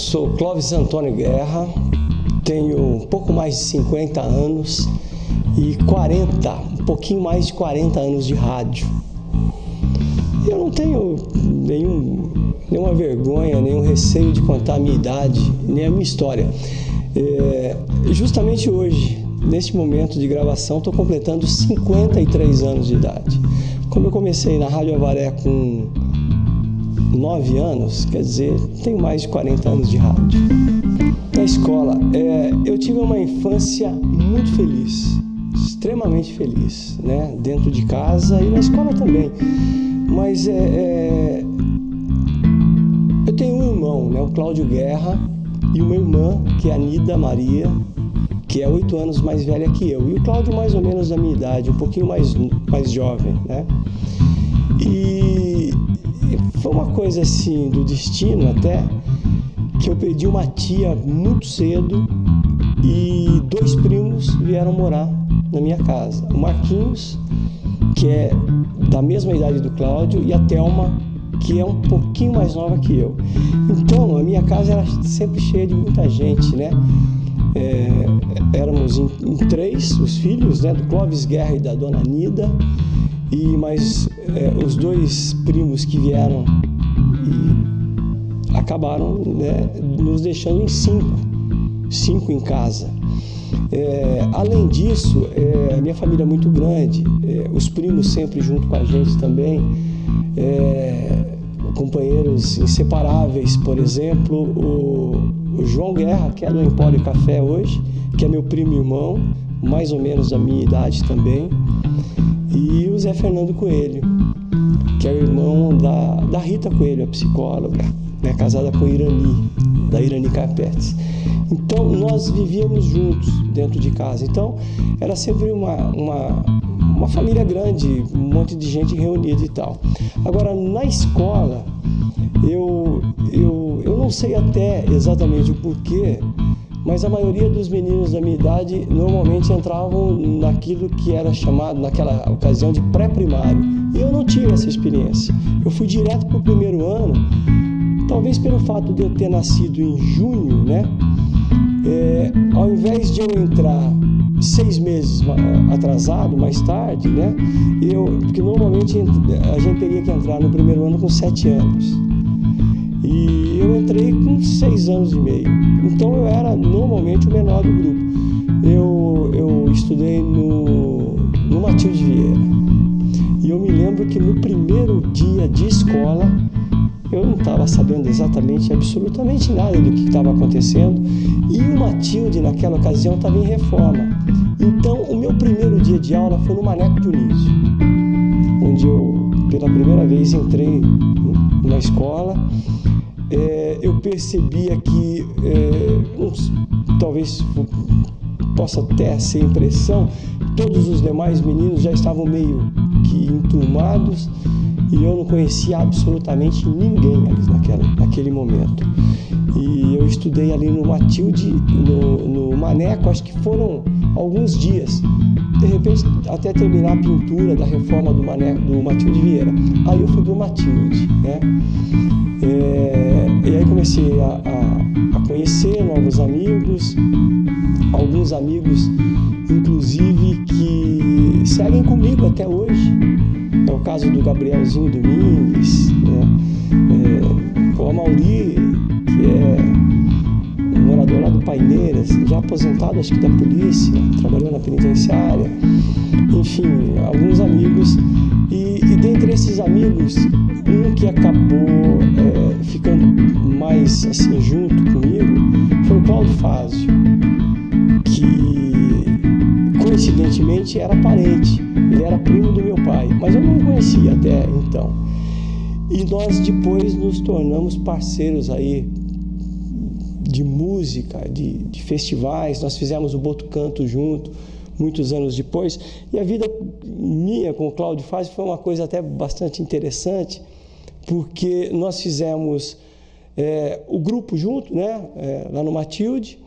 sou Clóvis Antônio Guerra, tenho um pouco mais de 50 anos e um pouquinho mais de 40 anos de rádio. Eu não tenho nenhuma vergonha, nenhum receio de contar a minha idade, nem a minha história. Justamente hoje, neste momento de gravação, estou completando 53 anos de idade. Como eu comecei na Rádio Avaré com 9 anos, quer dizer, tenho mais de 40 anos de rádio. Na escola, eu tive uma infância muito feliz, extremamente feliz, né? Dentro de casa e na escola também. Mas eu tenho um irmão, né? O Cláudio Guerra, e uma irmã, que é a Nida Maria, que é 8 anos mais velha que eu. E o Cláudio mais ou menos da minha idade, um pouquinho mais jovem, né? E foi uma coisa assim do destino até, que eu perdi uma tia muito cedo e 2 primos vieram morar na minha casa. O Marquinhos, que é da mesma idade do Cláudio, e a Thelma, que é um pouquinho mais nova que eu. Então, a minha casa era sempre cheia de muita gente, né? Éramos em 3, os filhos, né? Do Clóvis Guerra e da dona Nida, e mais os 2 primos que vieram e acabaram, né, nos deixando em 5 em casa. Além disso, a minha família é muito grande, os primos sempre junto com a gente também, companheiros inseparáveis, por exemplo, o João Guerra, que é do Empório Café hoje, que é meu primo e irmão, mais ou menos da minha idade também, e o Zé Fernando Coelho, que é o irmão da Rita Coelho, a psicóloga, né, casada com da Irani Carpetes. Então, nós vivíamos juntos dentro de casa. Então, era sempre uma família grande, um monte de gente reunida e tal. Agora, na escola, eu não sei até exatamente o porquê, mas a maioria dos meninos da minha idade normalmente entravam naquilo que era chamado, naquela ocasião, de pré-primário. E eu não tive essa experiência. Eu fui direto para o primeiro ano, talvez pelo fato de eu ter nascido em junho, né? Ao invés de eu entrar 6 meses atrasado, mais tarde, né? Porque normalmente a gente teria que entrar no primeiro ano com 7 anos. E eu entrei com 6 anos e meio. Então eu era normalmente o menor do grupo. Eu estudei no Matilde Vieira. E eu me lembro que no primeiro dia de escola, eu não estava sabendo absolutamente nada do que estava acontecendo. E o Matilde, naquela ocasião, estava em reforma. Então, o meu primeiro dia de aula foi no Maneco Dionísio, onde eu, pela primeira vez, entrei na escola. Eu percebia que, talvez possa até ser impressão, todos os demais meninos já estavam meio que enturmados, e eu não conhecia absolutamente ninguém ali naquele momento. E eu estudei ali no Matilde, no Maneco, acho que foram alguns dias. De repente, até terminar a pintura da reforma do Matilde Vieira. Aí eu fui pro Matilde, né? E aí comecei a conhecer novos amigos, alguns amigos, inclusive, que seguem comigo até hoje. É o caso do Gabrielzinho Domingues, né? O Amauri, que é um morador lá do Paineiras, já aposentado, acho que da polícia, trabalhou na penitenciária. Enfim, alguns amigos. E dentre esses amigos, um que acabou ficando mais assim junto comigo foi o Cláudio Fázio, que coincidentemente era parente. Ele era primo do meu pai, mas eu não o conhecia até então. E nós depois nos tornamos parceiros aí de música, de festivais. Nós fizemos o Botucanto junto, muitos anos depois. E a vida minha com o Cláudio Fázio foi uma coisa até bastante interessante, porque nós fizemos o grupo junto, né, lá no Matilde,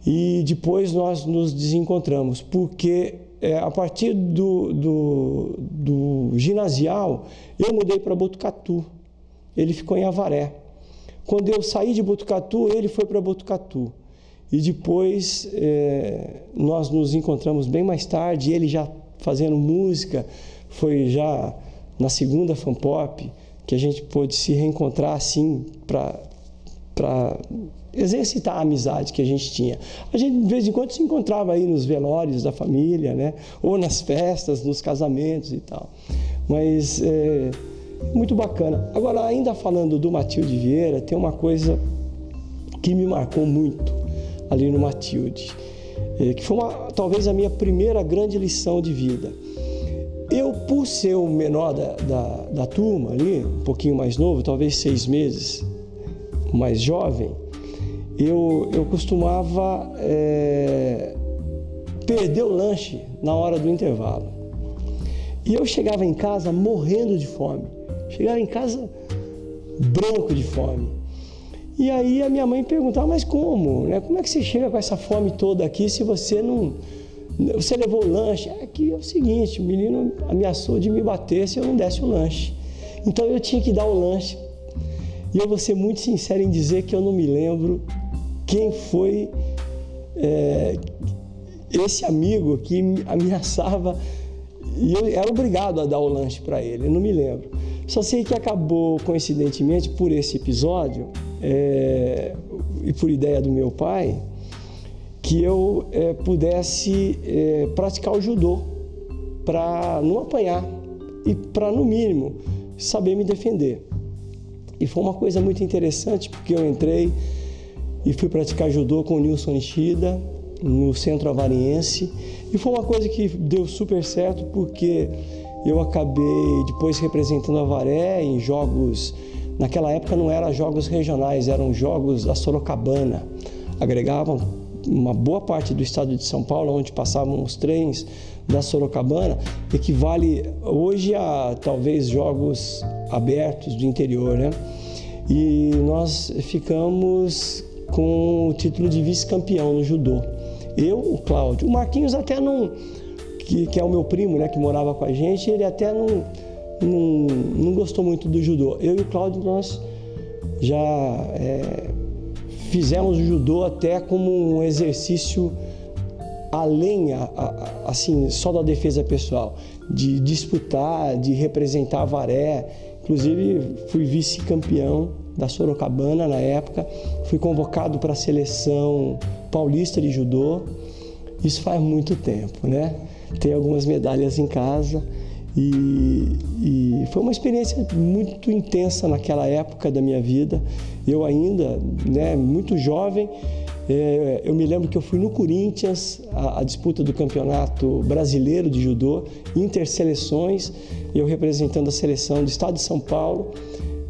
e depois nós nos desencontramos, porque a partir do ginasial, eu mudei para Botucatu. Ele ficou em Avaré. Quando eu saí de Botucatu, ele foi para Botucatu. E depois nós nos encontramos bem mais tarde, ele já fazendo música, foi já na segunda Fanpop que a gente pôde se reencontrar assim para exercitar a amizade que a gente tinha. A gente de vez em quando se encontrava aí nos velórios da família, né? Ou nas festas, nos casamentos e tal. Mas muito bacana. Agora, ainda falando do Matilde Vieira, tem uma coisa que me marcou muito ali no Matilde, que foi talvez a minha primeira grande lição de vida. Eu, por ser o menor da turma ali, um pouquinho mais novo, talvez 6 meses mais jovem, eu costumava perder o lanche na hora do intervalo. E eu chegava em casa morrendo de fome. Chegava em casa branco de fome. E aí a minha mãe perguntava, mas como? Né? Como é que você chega com essa fome toda aqui se você não... Você levou o lanche? Aqui é o seguinte, o menino ameaçou de me bater se eu não desse o lanche. Então eu tinha que dar o lanche. E eu vou ser muito sincero em dizer que eu não me lembro quem foi esse amigo que me ameaçava e eu era obrigado a dar o lanche para ele, eu não me lembro. Só sei que acabou, coincidentemente, por esse episódio e por ideia do meu pai, que eu pudesse praticar o judô para não apanhar e para, no mínimo, saber me defender. E foi uma coisa muito interessante, porque eu entrei e fui praticar judô com o Nilson Nishida, no Centro Avariense, e foi uma coisa que deu super certo, porque eu acabei depois representando a Avaré em jogos, naquela época não eram jogos regionais, eram jogos da Sorocabana, agregavam uma boa parte do estado de São Paulo, onde passavam os trens da Sorocabana, equivale hoje a talvez jogos abertos do interior, né? E nós ficamos com o título de vice-campeão no judô. Eu, o Cláudio, o Marquinhos até não, que é o meu primo, né, que morava com a gente, ele até não gostou muito do judô. Eu e o Cláudio, nós já fizemos o judô até como um exercício além, assim, só da defesa pessoal, de disputar, de representar a Avaré. Inclusive, fui vice-campeão da Sorocabana na época, fui convocado para a seleção paulista de judô. Isso faz muito tempo, né? Tenho algumas medalhas em casa e foi uma experiência muito intensa naquela época da minha vida. Eu ainda, né, muito jovem, eu me lembro que eu fui no Corinthians, a disputa do Campeonato Brasileiro de Judô, interseleções, eu representando a seleção do estado de São Paulo,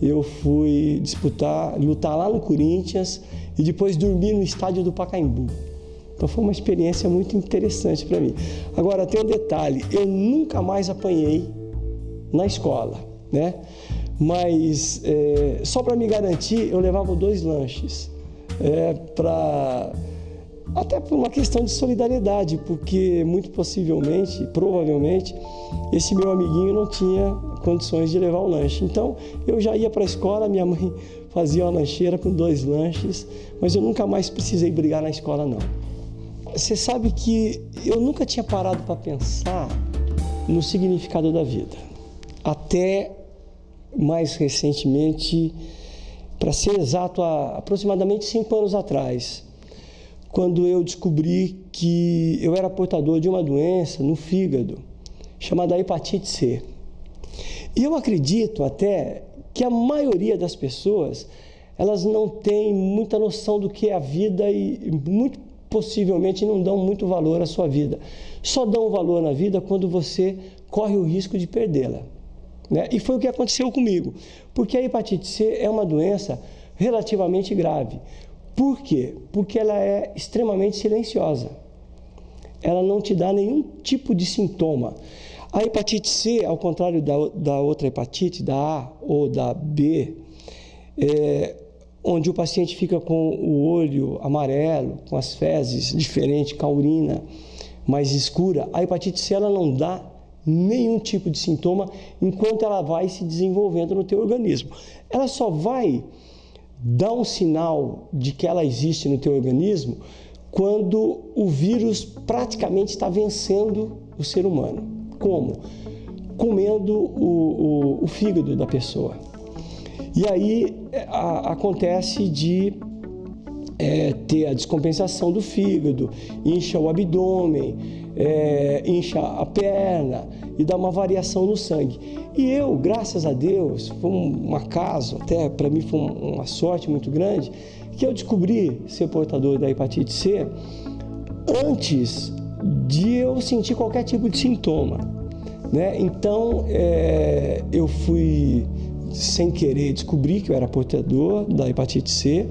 eu fui lutar lá no Corinthians e depois dormir no estádio do Pacaembu. Então foi uma experiência muito interessante para mim. Agora, tem um detalhe, eu nunca mais apanhei na escola, né? Mas só para me garantir, eu levava 2 lanches. Até por uma questão de solidariedade, porque muito possivelmente, provavelmente, esse meu amiguinho não tinha condições de levar o lanche. Então, eu já ia para a escola, minha mãe fazia uma lancheira com 2 lanches, mas eu nunca mais precisei brigar na escola, não. Você sabe que eu nunca tinha parado para pensar no significado da vida. Até mais recentemente, para ser exato, há aproximadamente 5 anos atrás, quando eu descobri que eu era portador de uma doença no fígado, chamada hepatite C. E eu acredito até que a maioria das pessoas, elas não tem muita noção do que é a vida e muito possivelmente não dão muito valor à sua vida. Só dão valor na vida quando você corre o risco de perdê-la, né? E foi o que aconteceu comigo, porque a hepatite C é uma doença relativamente grave. Por quê? Porque ela é extremamente silenciosa. Ela não te dá nenhum tipo de sintoma. A hepatite C, ao contrário da outra hepatite, da A ou da B, onde o paciente fica com o olho amarelo, com as fezes diferentes, com a urina mais escura, a hepatite C ela não dá nenhum tipo de sintoma enquanto ela vai se desenvolvendo no teu organismo. Ela só vai dá um sinal de que ela existe no teu organismo quando o vírus praticamente está vencendo o ser humano. Como? Comendo o fígado da pessoa. E aí acontece de ter a descompensação do fígado, incha o abdômen, incha a perna e dá uma variação no sangue. E eu, graças a Deus, foi um acaso, até para mim foi uma sorte muito grande, que eu descobri ser portador da hepatite C antes de eu sentir qualquer tipo de sintoma, né? Então, eu fui, sem querer, descobri que eu era portador da hepatite C.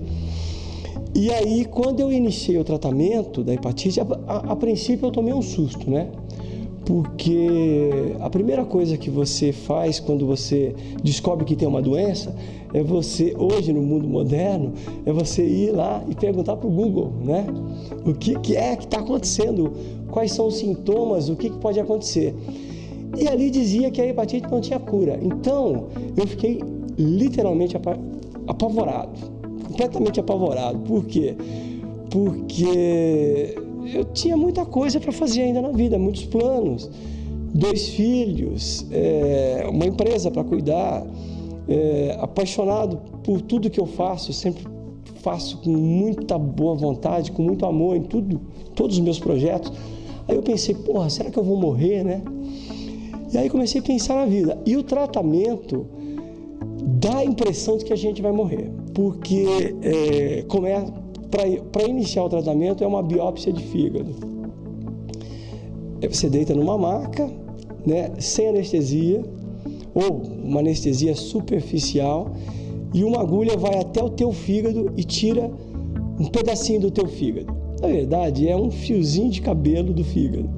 E aí, quando eu iniciei o tratamento da hepatite, a princípio eu tomei um susto, né? Porque a primeira coisa que você faz quando você descobre que tem uma doença é você, hoje no mundo moderno, é você ir lá e perguntar para o Google, né? O que é que está acontecendo? Quais são os sintomas? O que pode acontecer? E ali dizia que a hepatite não tinha cura. Então, eu fiquei literalmente apavorado, completamente apavorado. Por quê? Porque eu tinha muita coisa para fazer ainda na vida, muitos planos, 2 filhos, uma empresa para cuidar, apaixonado por tudo que eu faço, sempre faço com muita boa vontade, com muito amor em todos os meus projetos. Aí eu pensei, porra, será que eu vou morrer, né? E aí comecei a pensar na vida. E o tratamento dá a impressão de que a gente vai morrer, porque para iniciar o tratamento é uma biópsia de fígado. Você deita numa maca, né, sem anestesia, ou uma anestesia superficial, e uma agulha vai até o teu fígado e tira um pedacinho do teu fígado. Na verdade, é um fiozinho de cabelo do fígado.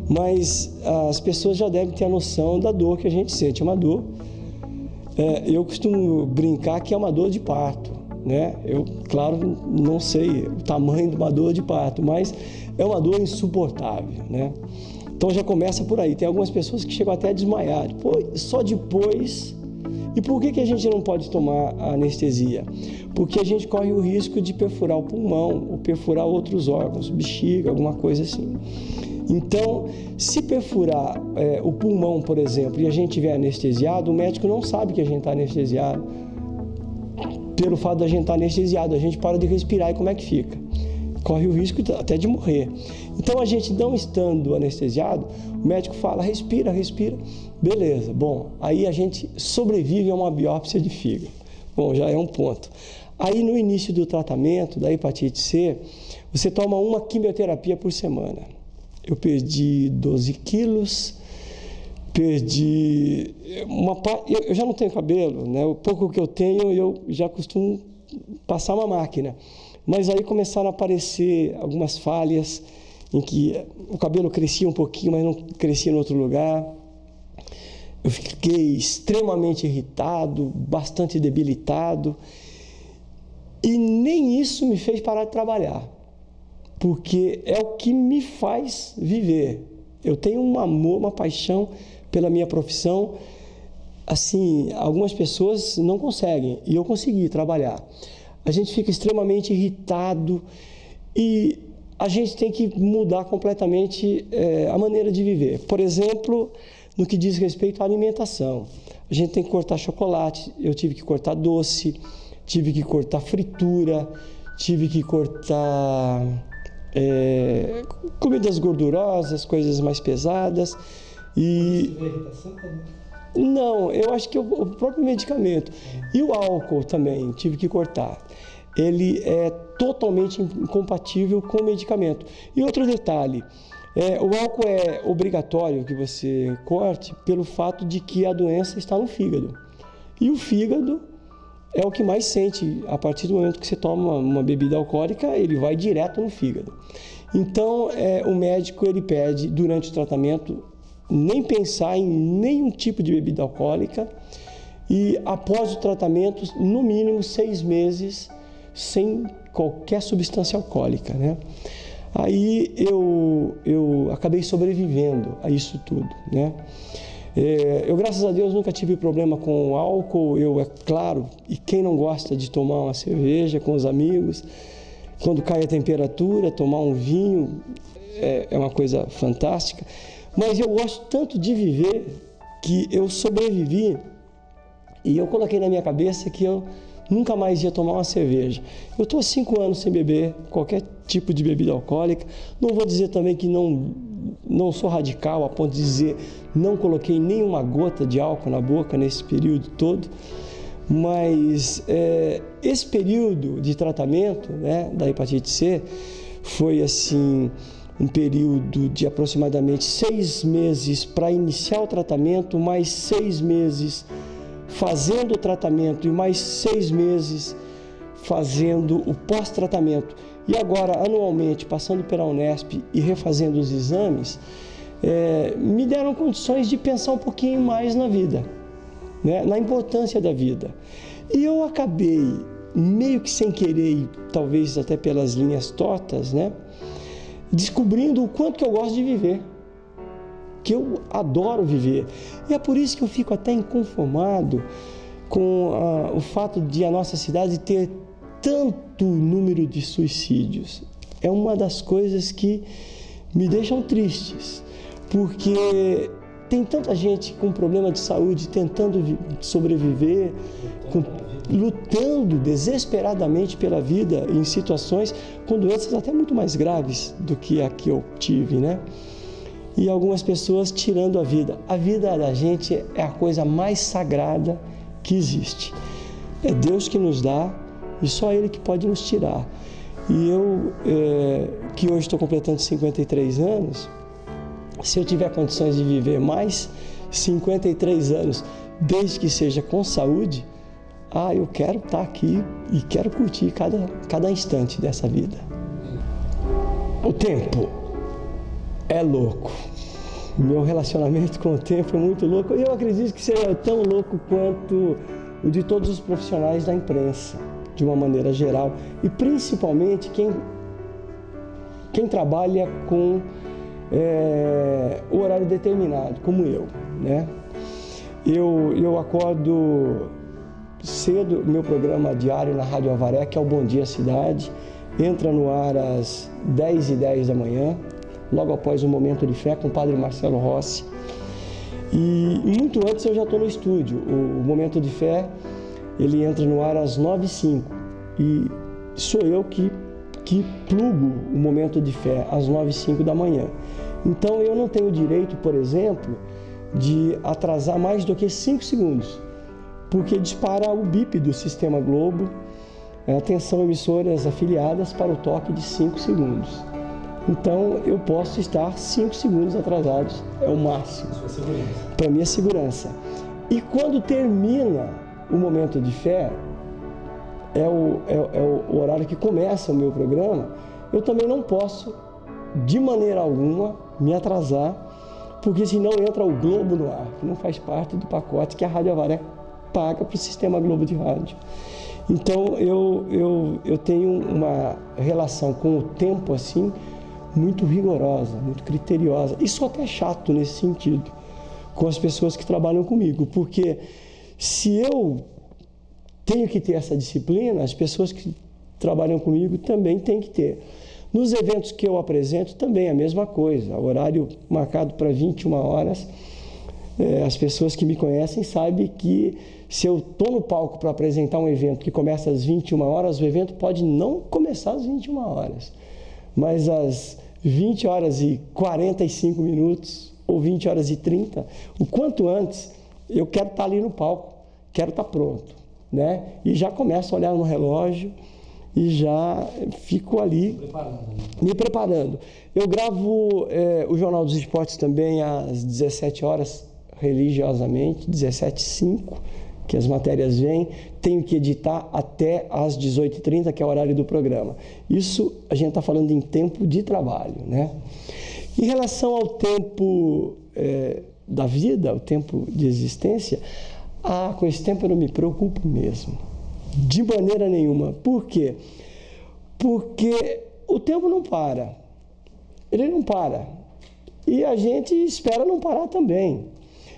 Mas as pessoas já devem ter a noção da dor que a gente sente. É uma dor, eu costumo brincar que é uma dor de parto, né? Eu, claro, não sei o tamanho de uma dor de parto, mas é uma dor insuportável, né? Então já começa por aí. Tem algumas pessoas que chegam até a desmaiar. Só depois. E por que a gente não pode tomar a anestesia? Porque a gente corre o risco de perfurar o pulmão ou perfurar outros órgãos, bexiga, alguma coisa assim. Então, se perfurar o pulmão, por exemplo, e a gente estiver anestesiado, o médico não sabe que a gente está anestesiado. Pelo fato de a gente estar anestesiado, a gente para de respirar e como é que fica? Corre o risco até de morrer. Então, a gente não estando anestesiado, o médico fala, respira, respira. Beleza, bom, aí a gente sobrevive a uma biópsia de fígado. Bom, já é um ponto. Aí, no início do tratamento da hepatite C, você toma uma quimioterapia por semana. Eu perdi 12 quilos, perdi uma parte. Eu já não tenho cabelo, né? O pouco que eu tenho, eu já costumo passar uma máquina. Mas aí começaram a aparecer algumas falhas em que o cabelo crescia um pouquinho, mas não crescia em outro lugar. Eu fiquei extremamente irritado, bastante debilitado. E nem isso me fez parar de trabalhar, porque é o que me faz viver. Eu tenho um amor, uma paixão pela minha profissão. Assim, algumas pessoas não conseguem, e eu consegui trabalhar. A gente fica extremamente irritado e a gente tem que mudar completamente a maneira de viver. Por exemplo, no que diz respeito à alimentação. A gente tem que cortar chocolate, eu tive que cortar doce, tive que cortar fritura, tive que cortar comidas gordurosas, coisas mais pesadas. E não, eu acho que o próprio medicamento e o álcool também tive que cortar. Ele é totalmente incompatível com o medicamento. E outro detalhe, o álcool é obrigatório que você corte pelo fato de que a doença está no fígado. E o fígado é o que mais sente. A partir do momento que você toma uma bebida alcoólica, ele vai direto no fígado. Então, o médico ele pede, durante o tratamento, nem pensar em nenhum tipo de bebida alcoólica e, após o tratamento, no mínimo 6 meses sem qualquer substância alcoólica, né? Aí eu acabei sobrevivendo a isso tudo, né? Eu, graças a Deus, nunca tive problema com álcool. Eu, é claro, e quem não gosta de tomar uma cerveja com os amigos, quando cai a temperatura, tomar um vinho é uma coisa fantástica. Mas eu gosto tanto de viver que eu sobrevivi e eu coloquei na minha cabeça que eu nunca mais ia tomar uma cerveja. Eu estou há 5 anos sem beber qualquer tipo de bebida alcoólica. Não vou dizer também que não sou radical a ponto de dizer não coloquei nenhuma gota de álcool na boca nesse período todo, mas esse período de tratamento, né, da hepatite C foi assim um período de aproximadamente 6 meses para iniciar o tratamento, mais 6 meses fazendo o tratamento e mais 6 meses fazendo o pós-tratamento. E agora, anualmente, passando pela Unesp e refazendo os exames, me deram condições de pensar um pouquinho mais na vida, né? Na importância da vida. E eu acabei, meio que sem querer, talvez até pelas linhas tortas, né, descobrindo o quanto que eu gosto de viver, que eu adoro viver. E é por isso que eu fico até inconformado com o fato de a nossa cidade ter tanto número de suicídios. É uma das coisas que me deixam tristes, porque tem tanta gente com problema de saúde tentando sobreviver, lutando desesperadamente pela vida em situações com doenças até muito mais graves do que a que eu tive, né? E algumas pessoas tirando a vida. A vida da gente é a coisa mais sagrada que existe. É Deus que nos dá e só Ele que pode nos tirar. E eu, que hoje estou completando 53 anos, se eu tiver condições de viver mais 53 anos, desde que seja com saúde, eu quero estar aqui e quero curtir cada instante dessa vida. O tempo é louco. Meu relacionamento com o tempo é muito louco. E eu acredito que seja tão louco quanto o de todos os profissionais da imprensa, de uma maneira geral. E principalmente quem trabalha com o horário determinado, como eu, né? Eu acordo cedo, meu programa diário na Rádio Avaré, que é o Bom Dia Cidade, entra no ar às 10h10 da manhã, logo após o Momento de Fé com o Padre Marcelo Rossi. E muito antes eu já estou no estúdio. O Momento de Fé, ele entra no ar às 9h05 e sou eu que plugo o Momento de Fé às 9h05 da manhã. Então eu não tenho direito, por exemplo, de atrasar mais do que 5 segundos, porque dispara o bip do Sistema Globo, atenção emissoras afiliadas para o toque de 5 segundos. Então eu posso estar 5 segundos atrasados, é o máximo, para minha segurança. E quando termina o Momento de Fé, é o horário que começa o meu programa, eu também não posso, de maneira alguma, me atrasar, porque senão entra o Globo no ar, que não faz parte do pacote que a Rádio Avaré paga para o Sistema Globo de Rádio. Então eu tenho uma relação com o tempo assim muito rigorosa, muito criteriosa. E sou até chato nesse sentido com as pessoas que trabalham comigo, porque se eu tenho que ter essa disciplina, as pessoas que trabalham comigo também têm que ter. Nos eventos que eu apresento também a mesma coisa, horário marcado para 21 horas. As pessoas que me conhecem sabem que se eu estou no palco para apresentar um evento que começa às 21 horas, o evento pode não começar às 21 horas, mas às 20h45 ou 20h30, o quanto antes, eu quero estar ali no palco, quero estar pronto, né? E já começo a olhar no relógio e já fico ali me preparando. Eu gravo o Jornal dos Esportes também às 17 horas, religiosamente, 17h05, que as matérias vêm, tenho que editar até às 18h30, que é o horário do programa. Isso a gente está falando em tempo de trabalho, né? Em relação ao tempo da vida, o tempo de existência, com esse tempo eu não me preocupo mesmo, de maneira nenhuma. Por quê? Porque o tempo não para, ele não para, e a gente espera não parar também.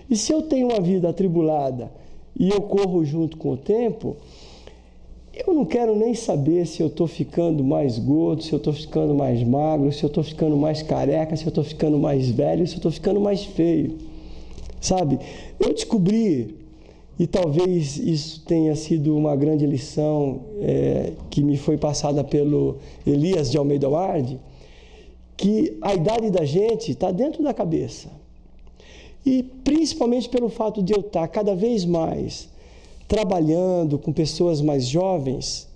E se eu tenho uma vida atribulada e eu corro junto com o tempo, eu não quero nem saber se eu estou ficando mais gordo, se eu estou ficando mais magro, se eu estou ficando mais careca, se eu estou ficando mais velho, se eu estou ficando mais feio, sabe? Eu descobri, e talvez isso tenha sido uma grande lição que me foi passada pelo Elias de Almeida Ward, que a idade da gente está dentro da cabeça. E principalmente pelo fato de eu estar cada vez mais trabalhando com pessoas mais jovens,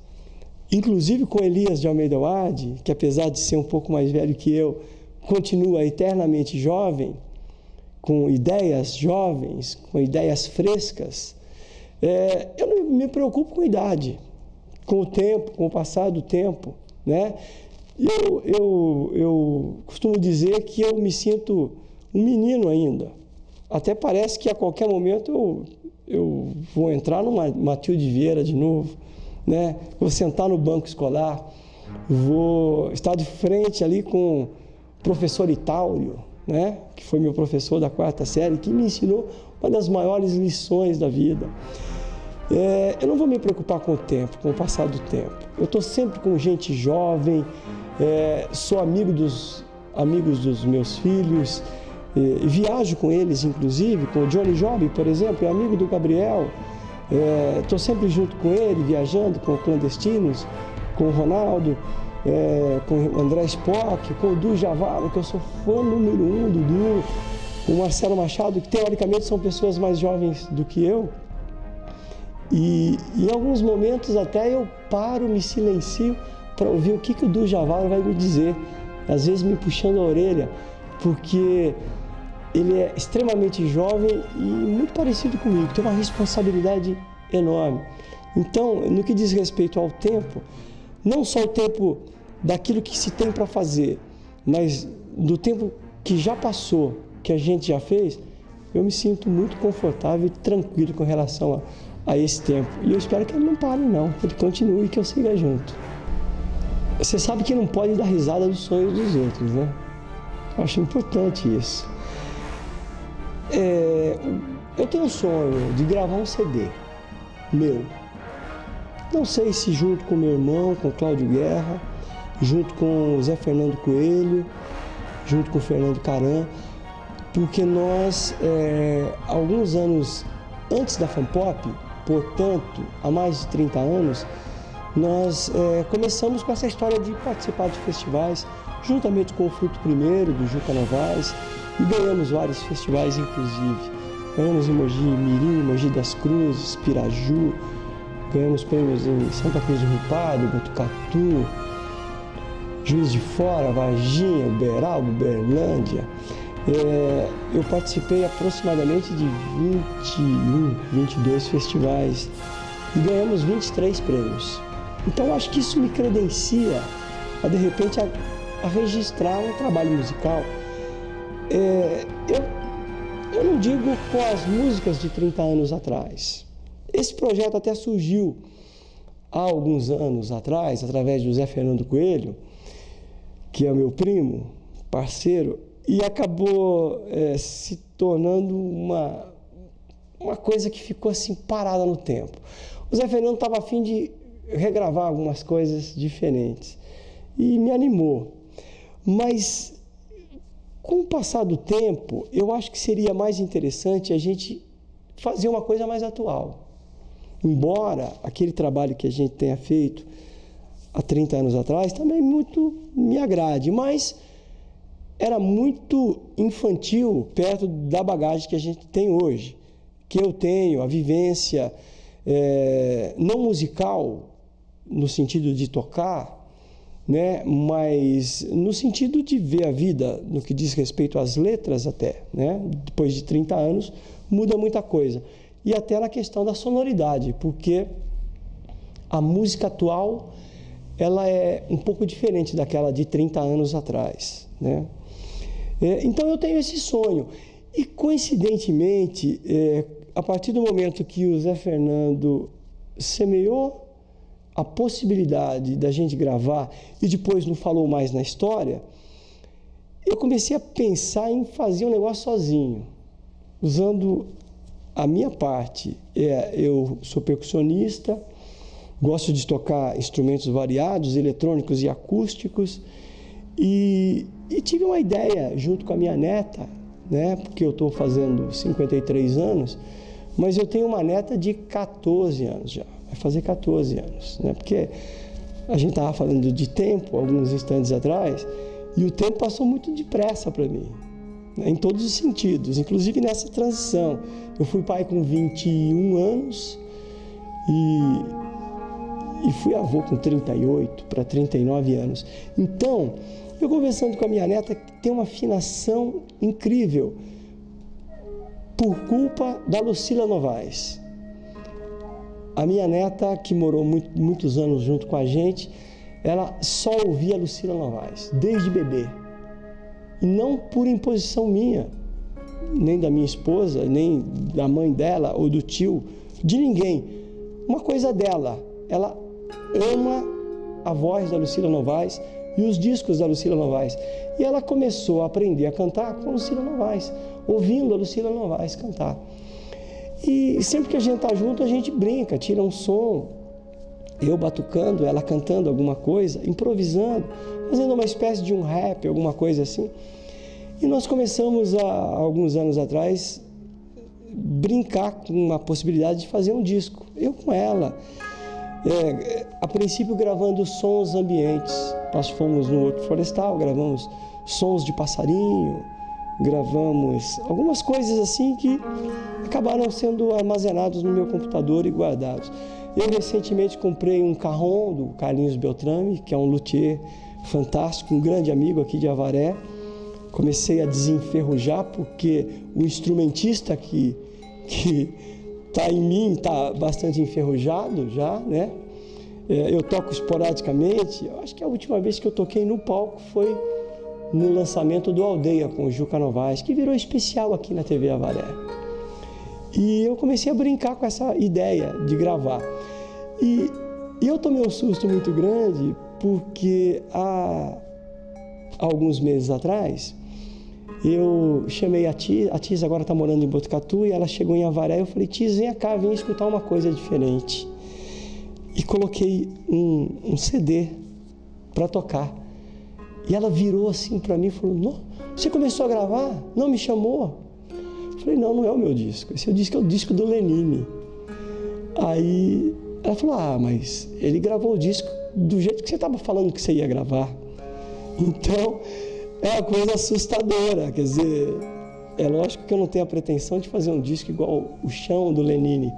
inclusive com Elias de Almeida Ward, que apesar de ser um pouco mais velho que eu, continua eternamente jovem, com ideias jovens, com ideias frescas, eu não me preocupo com a idade, com o tempo, com o passar do tempo, né? Eu costumo dizer que eu me sinto um menino ainda. Até parece que a qualquer momento eu vou entrar numa Matilde Vieira de novo, né? Vou sentar no banco escolar, vou estar de frente ali com o professor Itáureo, né? Que foi meu professor da 4ª série, que me ensinou uma das maiores lições da vida. Eu não vou me preocupar com o tempo, com o passar do tempo. Eu estou sempre com gente jovem, sou amigo dos amigos dos meus filhos, viajo com eles, inclusive, com o Johnny Job, por exemplo, é amigo do Gabriel. Estou sempre junto com ele, viajando com Clandestinos, com o Ronaldo, com o André Spock, com o Du Javaro, que eu sou fã número 1 do Du, com o Marcelo Machado, que teoricamente são pessoas mais jovens do que eu. E em alguns momentos até eu paro, me silencio para ouvir o que o Du Javaro vai me dizer, às vezes me puxando a orelha, porque ele é extremamente jovem e muito parecido comigo, tem uma responsabilidade enorme. Então, no que diz respeito ao tempo, não só o tempo daquilo que se tem para fazer, mas do tempo que já passou, que a gente já fez, eu me sinto muito confortável e tranquilo com relação a esse tempo. E eu espero que ele não pare não, que ele continue e que eu siga junto. Você sabe que não pode dar risada dos sonhos dos outros, né? Eu acho importante isso. Eu tenho um sonho de gravar um CD meu. Não sei se junto com meu irmão, com o Cláudio Guerra, junto com o Zé Fernando Coelho, junto com o Fernando Caram, porque nós, alguns anos antes da Fanpop, portanto, há mais de 30 anos, nós começamos com essa história de participar de festivais, juntamente com o Fruto Primeiro, do Juca Novaes, e ganhamos vários festivais, inclusive. Ganhamos em Mogi Mirim, Mogi das Cruzes, Piraju, ganhamos prêmios em Santa Cruz do Rio Pardo, Botucatu, Juiz de Fora, Varginha, Uberaba, Uberlândia. Eu participei aproximadamente de 22 festivais e ganhamos 23 prêmios. Então, acho que isso me credencia a, de repente, a registrar um trabalho musical. Eu não digo com as músicas de 30 anos atrás. Esse projeto até surgiu há alguns anos atrás, através do Zé Fernando Coelho, que é meu primo, parceiro, e acabou se tornando uma coisa que ficou assim parada no tempo. O Zé Fernando estava a fim de regravar algumas coisas diferentes e me animou. Mas com o passar do tempo, eu acho que seria mais interessante a gente fazer uma coisa mais atual. Embora aquele trabalho que a gente tenha feito há 30 anos atrás também muito me agrade, mas era muito infantil perto da bagagem que a gente tem hoje, que eu tenho, a vivência não musical, no sentido de tocar, né? Mas no sentido de ver a vida, no que diz respeito às letras até, né? Depois de 30 anos, muda muita coisa. E até na questão da sonoridade, porque a música atual, ela é um pouco diferente daquela de 30 anos atrás, né? Então eu tenho esse sonho. E coincidentemente, a partir do momento que o Zé Fernando semeou a possibilidade da gente gravar e depois não falou mais na história, eu comecei a pensar em fazer um negócio sozinho. usando a minha parte. Eu sou percussionista, gosto de tocar instrumentos variados, eletrônicos e acústicos, e tive uma ideia junto com a minha neta, né? Porque eu estou fazendo 53 anos, mas eu tenho uma neta de 14 anos já, vai fazer 14 anos, né? Porque a gente estava falando de tempo alguns instantes atrás, e o tempo passou muito depressa para mim, né? Em todos os sentidos, inclusive nessa transição. Eu fui pai com 21 anos e fui avô com 38 para 39 anos. Então, eu conversando com a minha neta, tem uma afinação incrível por culpa da Lucila Novaes. A minha neta, que morou muitos anos junto com a gente, ela só ouvia a Lucila Novaes, desde bebê. E não por imposição minha, nem da minha esposa, nem da mãe dela ou do tio, de ninguém. Uma coisa dela, ela ama a voz da Lucila Novaes e os discos da Lucila Novaes. E ela começou a aprender a cantar com a Lucila Novaes, ouvindo a Lucila Novaes cantar. E sempre que a gente está junto, a gente brinca, tira um som, eu batucando, ela cantando alguma coisa, improvisando, fazendo uma espécie de um rap, alguma coisa assim. E nós começamos, há alguns anos atrás, brincar com a possibilidade de fazer um disco. Eu com ela, a princípio gravando sons ambientes. Nós fomos no Horto Florestal, gravamos sons de passarinho, gravamos algumas coisas assim que acabaram sendo armazenados no meu computador e guardados. Eu recentemente comprei um carrom do Carlinhos Beltrame, que é um luthier fantástico, um grande amigo aqui de Avaré. Comecei a desenferrujar porque o instrumentista que está em mim está bastante enferrujado já, né? Eu toco esporadicamente. Eu acho que a última vez que eu toquei no palco foi no lançamento do Aldeia com o Juca Novaes, que virou especial aqui na TV Avaré. E eu comecei a brincar com essa ideia de gravar. E eu tomei um susto muito grande porque há alguns meses atrás eu chamei a Tis agora está morando em Botucatu, e ela chegou em Avaré. Eu falei: Tis, vem cá, vem escutar uma coisa diferente. E coloquei um CD para tocar. E ela virou assim para mim e falou: não, você começou a gravar? Não me chamou? Eu falei: não é o meu disco, esse disco é o disco do Lenine. Aí ela falou: ah, mas ele gravou o disco do jeito que você estava falando que você ia gravar. Então, é uma coisa assustadora. Quer dizer, é lógico que eu não tenho a pretensão de fazer um disco igual o Chão do Lenine,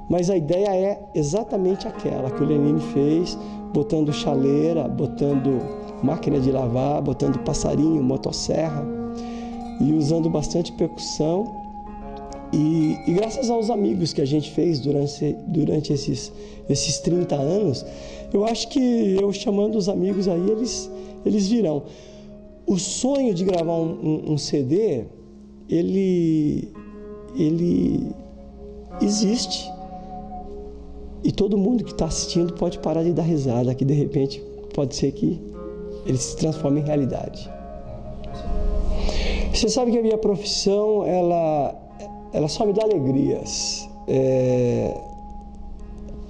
mas a ideia é exatamente aquela que o Lenine fez, botando chaleira, botando máquina de lavar, botando passarinho, motosserra, e usando bastante percussão. E graças aos amigos que a gente fez durante esses 30 anos, eu acho que eu chamando os amigos aí, eles virão. O sonho de gravar um CD, ele existe. E todo mundo que está assistindo pode parar de dar risada, que de repente pode ser que ele se transforme em realidade. Você sabe que a minha profissão, ela só me dá alegrias.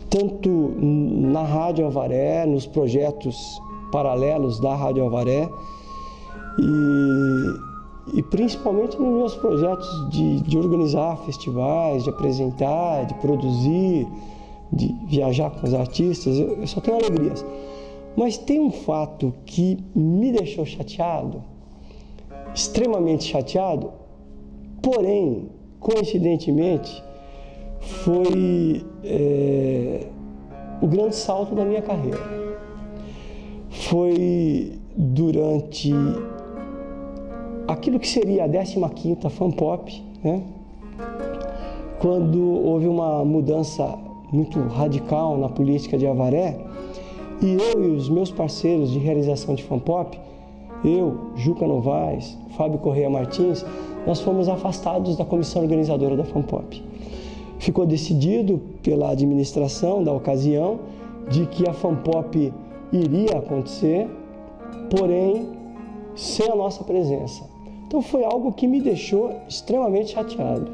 Tanto na Rádio Avaré, nos projetos paralelos da Rádio Avaré, e principalmente nos meus projetos de organizar festivais, de apresentar, de produzir, de viajar com os artistas. Eu só tenho alegrias. Mas tem um fato que me deixou chateado, extremamente chateado, porém, coincidentemente, foi o grande salto da minha carreira. Foi durante aquilo que seria a 15ª FanPop, né? Quando houve uma mudança muito radical na política de Avaré, e eu e os meus parceiros de realização de FanPop, eu, Juca Novaes, Fábio Correia Martins, nós fomos afastados da comissão organizadora da FanPop. Ficou decidido pela administração da ocasião de que a FanPop iria acontecer, porém sem a nossa presença. Então Então foi algo que me deixou extremamente chateado,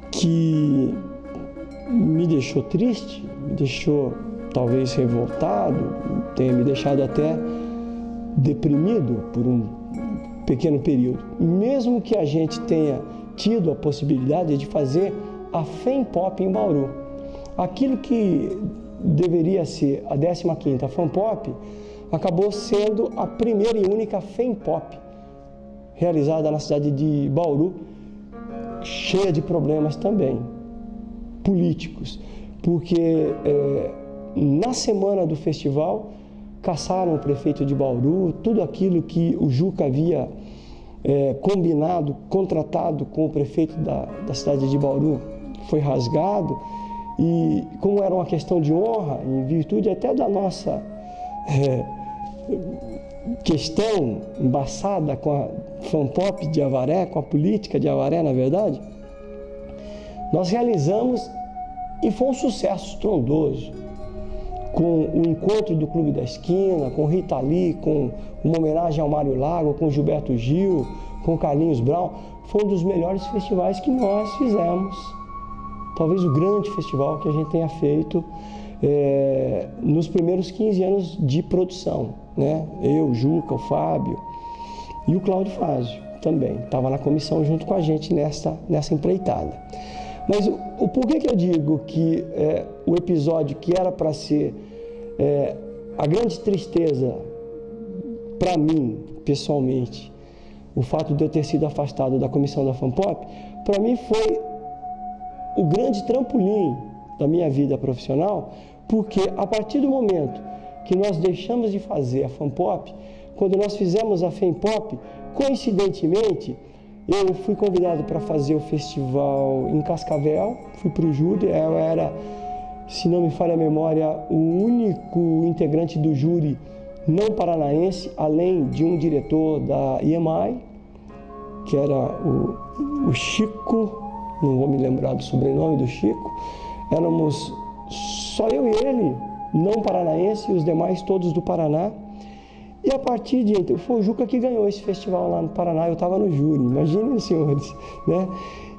que me deixou triste, me deixou talvez revoltado, tenha me deixado até deprimido por um pequeno período. Mesmo que a gente tenha tido a possibilidade de fazer a FEMPOP em Bauru, aquilo que deveria ser a 15ª FAMPOP acabou sendo a primeira e única FEMPOP realizada na cidade de Bauru, cheia de problemas também políticos, porque na semana do festival caçaram o prefeito de Bauru, tudo aquilo que o Juca havia combinado, contratado com o prefeito da cidade de Bauru foi rasgado, e como era uma questão de honra, em virtude até da nossa questão embaçada com a FAMPOP de Avaré, com a política de Avaré, na verdade, nós realizamos e foi um sucesso estrondoso, com o encontro do Clube da Esquina, com Rita Lee, com uma homenagem ao Mário Lago, com Gilberto Gil, com Carlinhos Brown. Foi um dos melhores festivais que nós fizemos, talvez o grande festival que a gente tenha feito nos primeiros 15 anos de produção, né? Eu, o Juca, o Fábio e o Cláudio Fázio também, estava na comissão junto com a gente nessa empreitada. Mas o porquê que eu digo que o episódio que era para ser a grande tristeza para mim, pessoalmente, o fato de eu ter sido afastado da comissão da FAMPOP, para mim foi o grande trampolim da minha vida profissional, porque a partir do momento que nós deixamos de fazer a FAMPOP, quando nós fizemos a FEMPOP, coincidentemente, eu fui convidado para fazer o festival em Cascavel, fui para o júri, eu era, se não me falha a memória, o único integrante do júri não paranaense, além de um diretor da EMI, que era o Chico, não vou me lembrar do sobrenome do Chico, éramos só eu e ele, não paranaense, e os demais todos do Paraná. E a partir de então, foi o Juca que ganhou esse festival lá no Paraná, eu estava no júri, imaginem, senhores, né?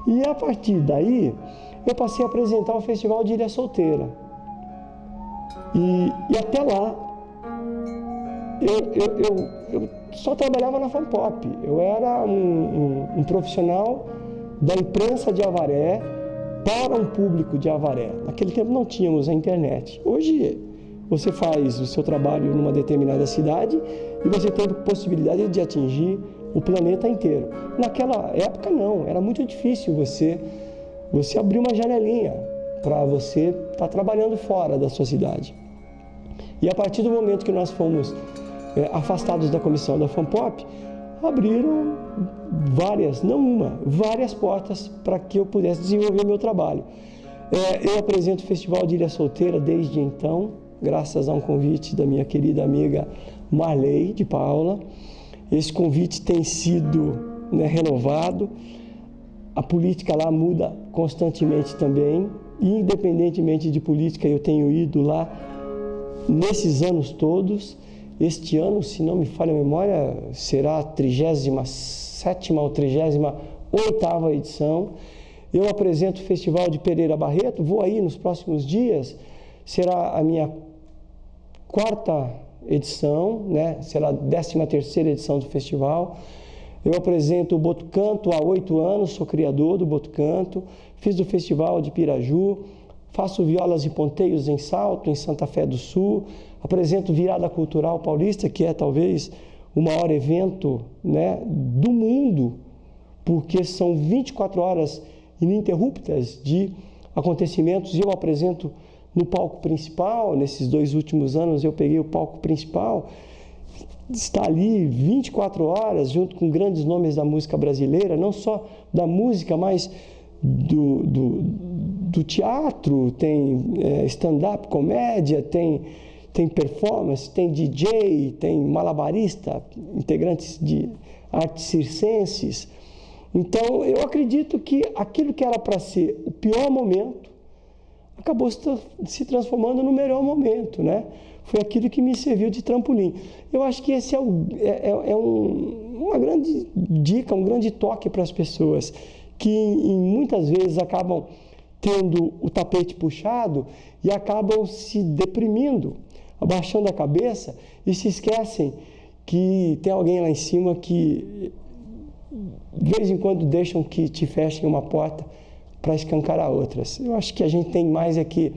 E a partir daí, eu passei a apresentar o Festival de Ilha Solteira. E até lá, eu só trabalhava na FAMPOP, eu era um profissional da imprensa de Avaré para um público de Avaré. Naquele tempo não tínhamos a internet. Hoje, você faz o seu trabalho numa determinada cidade e você tem a possibilidade de atingir o planeta inteiro. Naquela época, não. Era muito difícil você abrir uma janelinha para você estar trabalhando fora da sua cidade. E a partir do momento que nós fomos afastados da comissão da FAMPOP, abriram várias portas para que eu pudesse desenvolver meu trabalho. Eu apresento o Festival de Ilha Solteira desde então, graças a um convite da minha querida amiga Marley de Paula. Esse convite tem sido renovado. A política lá muda constantemente também. E, independentemente de política, eu tenho ido lá nesses anos todos. Este ano, se não me falha a memória, será a 37ª ou 38ª edição. Eu apresento o Festival de Pereira Barreto, vou aí nos próximos dias, será a minha 4ª edição, né? Será a 13ª edição do festival. Eu apresento o Botucanto há 8 anos, sou criador do Botucanto, fiz o Festival de Piraju, faço violas e ponteios em Salto, em Santa Fé do Sul, apresento Virada Cultural Paulista, que é talvez o maior evento, né, do mundo, porque são 24 horas ininterruptas de acontecimentos e eu apresento no palco principal. Nesses 2 últimos anos eu peguei o palco principal, está ali 24 horas junto com grandes nomes da música brasileira, não só da música, mas do teatro, tem stand-up, comédia, tem performance, tem DJ, tem malabarista, integrantes de artes circenses. Então, eu acredito que aquilo que era para ser o pior momento acabou se transformando no melhor momento, né? Foi aquilo que me serviu de trampolim. Eu acho que esse é uma grande dica, um grande toque para as pessoas que muitas vezes acabam tendo o tapete puxado e acabam se deprimindo, abaixando a cabeça e se esquecem que tem alguém lá em cima que de vez em quando deixam que te fechem uma porta para escancarar outras. Eu acho que a gente tem mais é que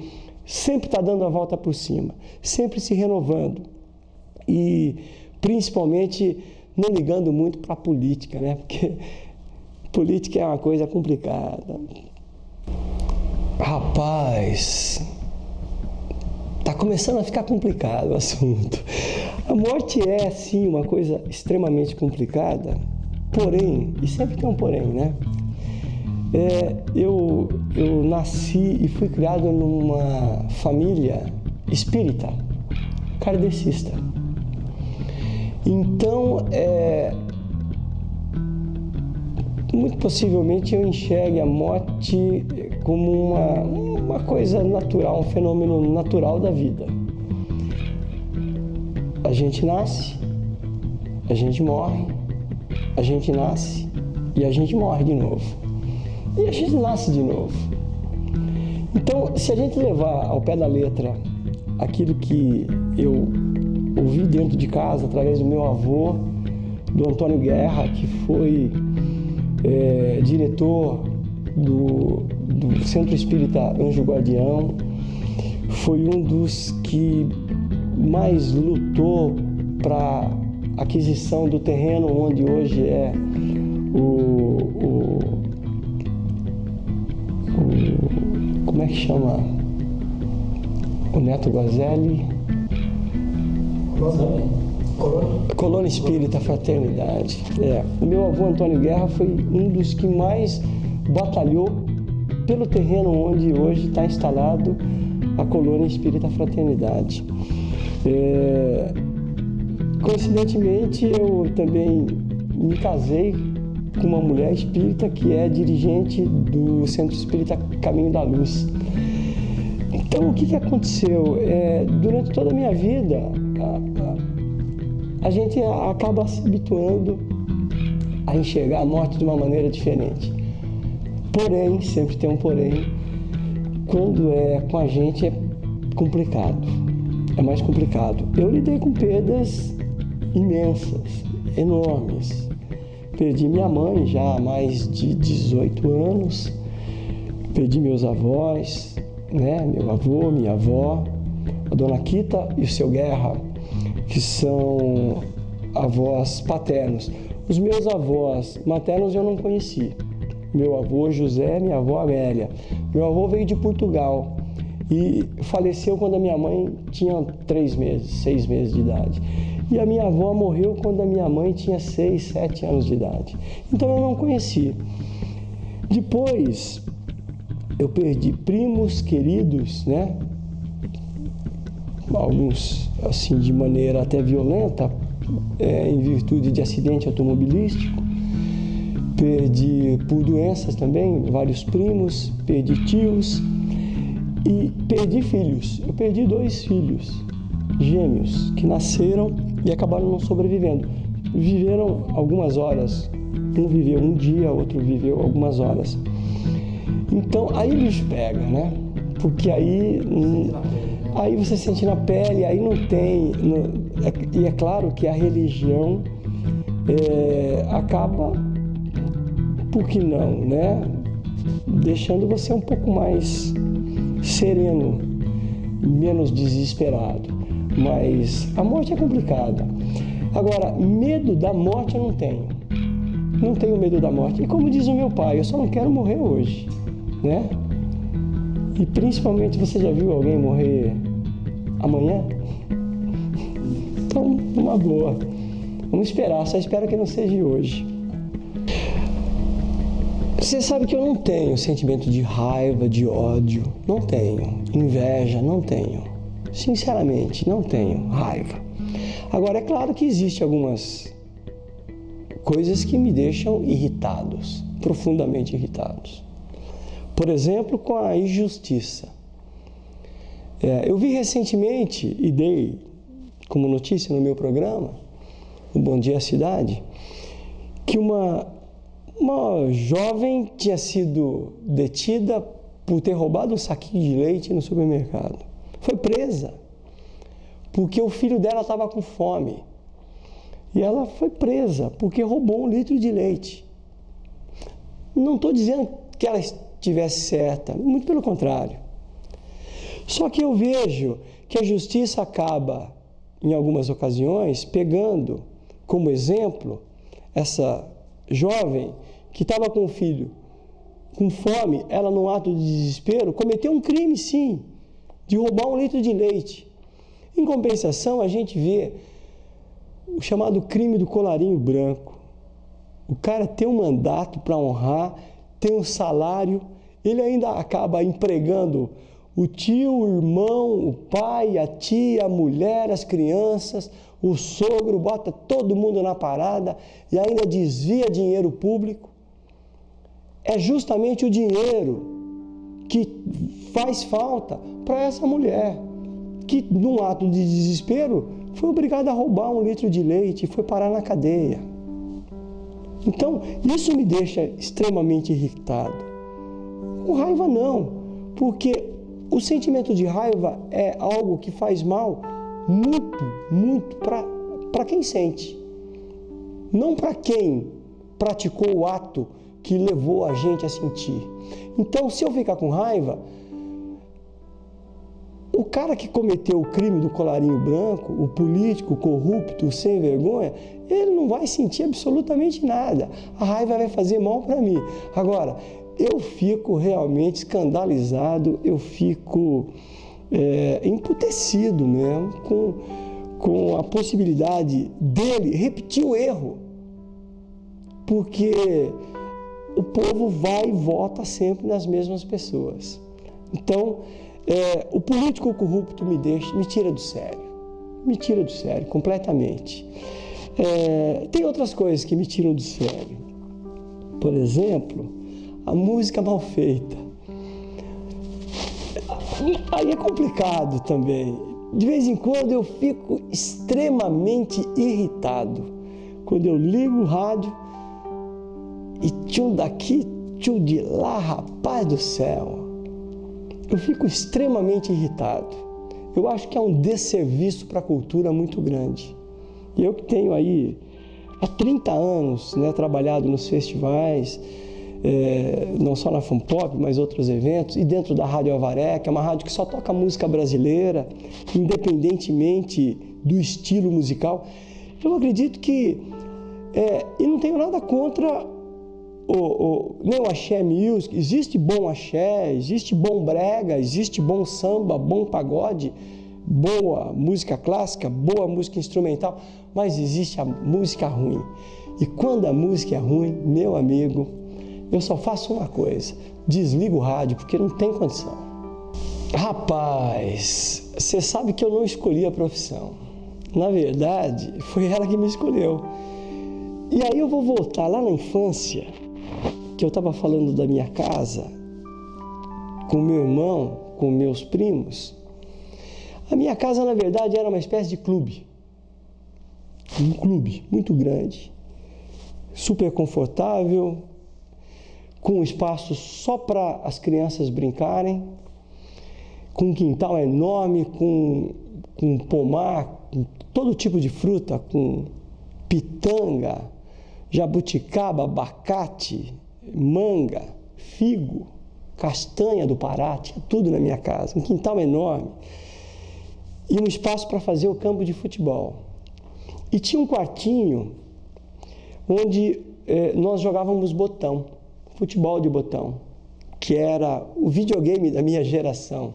sempre está dando a volta por cima, sempre se renovando e principalmente não ligando muito para a política, né? Porque política é uma coisa complicada. Rapaz, está começando a ficar complicado o assunto. A morte é, sim, uma coisa extremamente complicada, porém, e sempre tem um porém, né? Eu nasci e fui criado numa família espírita, kardecista. Então, muito possivelmente eu enxergue a morte como uma coisa natural, um fenômeno natural da vida. A gente nasce, a gente morre, a gente nasce e a gente morre de novo. E a gente nasce de novo. Então, se a gente levar ao pé da letra aquilo que eu ouvi dentro de casa, através do meu avô, do Antônio Guerra, que foi diretor do Centro Espírita Anjo Guardião, foi um dos que mais lutou para a aquisição do terreno onde hoje é como é que chama? O Neto Guazelli? Colônia Espírita Fraternidade. O meu avô Antônio Guerra foi um dos que mais batalhou pelo terreno onde hoje está instalado a Colônia Espírita Fraternidade. Coincidentemente, eu também me casei com uma mulher espírita que é dirigente do Centro Espírita Caminho da Luz. Então, o que aconteceu? Durante toda a minha vida, a gente acaba se habituando a enxergar a morte de uma maneira diferente. Porém, sempre tem um porém, quando é com a gente é complicado, é mais complicado. Eu lidei com perdas imensas, enormes. Perdi minha mãe já há mais de 18 anos, perdi meus avós, né? Meu avô, minha avó, a dona Quita e o seu Guerra, que são avós paternos. Os meus avós maternos eu não conheci. Meu avô José, minha avó Amélia. Meu avô veio de Portugal e faleceu quando a minha mãe tinha 6 meses de idade. E a minha avó morreu quando a minha mãe tinha 6, 7 anos de idade. Então eu não conheci. Depois eu perdi primos queridos, né? Alguns assim de maneira até violenta, em virtude de acidente automobilístico. Perdi por doenças também, vários primos, perdi tios e perdi filhos. Eu perdi 2 filhos gêmeos que nasceram e acabaram não sobrevivendo. Viveram algumas horas, um viveu um dia, outro viveu algumas horas. Então aí o bicho pega, né? Porque aí você sente na pele, aí não tem. E é claro que a religião acaba, por que não, né? Deixando você um pouco mais sereno, menos desesperado. Mas a morte é complicada. Agora, medo da morte eu não tenho. Não tenho medo da morte. E como diz o meu pai, eu só não quero morrer hoje, né? E principalmente, você já viu alguém morrer amanhã? Então, uma boa. Vamos esperar, só espero que não seja hoje. Você sabe que eu não tenho sentimento de raiva, de ódio. Não tenho. Inveja, não tenho. Sinceramente, não tenho raiva. Agora, é claro que existem algumas coisas que me deixam irritados, profundamente irritados. Por exemplo, com a injustiça. Eu vi recentemente, e dei como notícia no meu programa, o Bom Dia Cidade, que uma jovem tinha sido detida por ter roubado um saquinho de leite no supermercado. Foi presa, porque o filho dela estava com fome. E ela foi presa, porque roubou 1 litro de leite. Não estou dizendo que ela estivesse certa, muito pelo contrário. Só que eu vejo que a justiça acaba, em algumas ocasiões, pegando como exemplo essa jovem que estava com o filho com fome, ela num ato de desespero, cometeu um crime sim, de roubar 1 litro de leite. Em compensação, a gente vê o chamado crime do colarinho branco. O cara tem um mandato para honrar, tem um salário, ele ainda acaba empregando o tio, o irmão, o pai, a tia, a mulher, as crianças, o sogro, bota todo mundo na parada e ainda desvia dinheiro público. É justamente o dinheiro que faz falta para essa mulher, que num ato de desespero foi obrigada a roubar 1 litro de leite e foi parar na cadeia. Então, isso me deixa extremamente irritado. Com raiva não, porque o sentimento de raiva é algo que faz mal muito para quem sente. Não para quem praticou o ato que levou a gente a sentir. Então, se eu ficar com raiva, o cara que cometeu o crime do colarinho branco, o político corrupto, o sem vergonha, ele não vai sentir absolutamente nada. A raiva vai fazer mal para mim. Agora, eu fico realmente escandalizado, eu fico emputecido mesmo com a possibilidade dele repetir o erro. Porque o povo vai e vota sempre nas mesmas pessoas. Então, o político corrupto me tira do sério, completamente. Tem outras coisas que me tiram do sério. Por exemplo, a música mal feita. Aí é complicado também. De vez em quando eu fico extremamente irritado quando eu ligo o rádio e tchum daqui, tchum de lá, rapaz do céu. Eu fico extremamente irritado. Eu acho que é um desserviço para a cultura muito grande. E eu que tenho aí há 30 anos trabalhado nos festivais, não só na Funpop, mas outros eventos, e dentro da Rádio Avaré, que é uma rádio que só toca música brasileira, independentemente do estilo musical, eu acredito que, e não tenho nada contra nem o axé music, existe bom axé, existe bom brega, existe bom samba, bom pagode, boa música clássica, boa música instrumental, mas existe a música ruim. E quando a música é ruim, meu amigo, eu só faço uma coisa: desligo o rádio, porque não tem condição. Rapaz, você sabe que eu não escolhi a profissão. Na verdade, foi ela que me escolheu. E aí eu vou voltar lá na infância, que eu estava falando da minha casa, com meu irmão, com meus primos. A minha casa, na verdade, era uma espécie de clube. Um clube muito grande, super confortável, com espaço só para as crianças brincarem, com um quintal enorme, com pomar, com todo tipo de fruta, com pitanga, jabuticaba, abacate, manga, figo, castanha do Pará, tinha tudo na minha casa, um quintal enorme e um espaço para fazer o campo de futebol. E tinha um quartinho onde nós jogávamos botão, futebol de botão, que era o videogame da minha geração.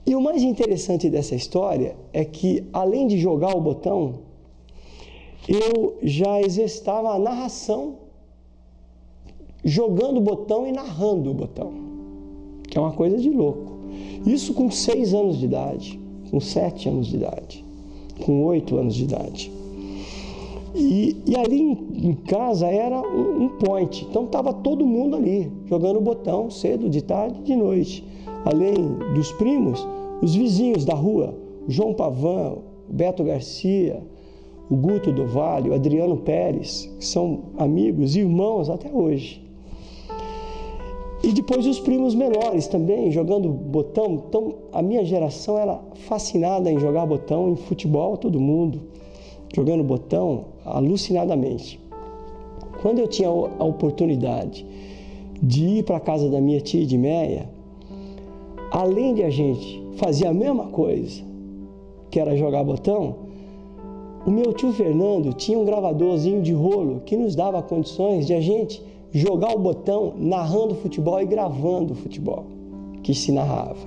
E o mais interessante dessa história é que, além de jogar o botão, eu já exercitava a narração, jogando o botão e narrando o botão, que é uma coisa de louco. Isso com 6 anos de idade, com 7 anos de idade, com 8 anos de idade. E ali em casa era um point, então estava todo mundo ali, jogando botão, cedo, de tarde e de noite. Além dos primos, os vizinhos da rua, o João Pavan, o Beto Garcia, o Guto do Vale, o Adriano Pérez, que são amigos e irmãos até hoje. E depois os primos menores também, jogando botão. Então, a minha geração era fascinada em jogar botão, em futebol, todo mundo jogando botão alucinadamente. Quando eu tinha a oportunidade de ir para a casa da minha tia Edmeia, além de a gente fazer a mesma coisa, que era jogar botão, o meu tio Fernando tinha um gravadorzinho de rolo que nos dava condições de a gente jogar o botão narrando futebol e gravando o futebol que se narrava.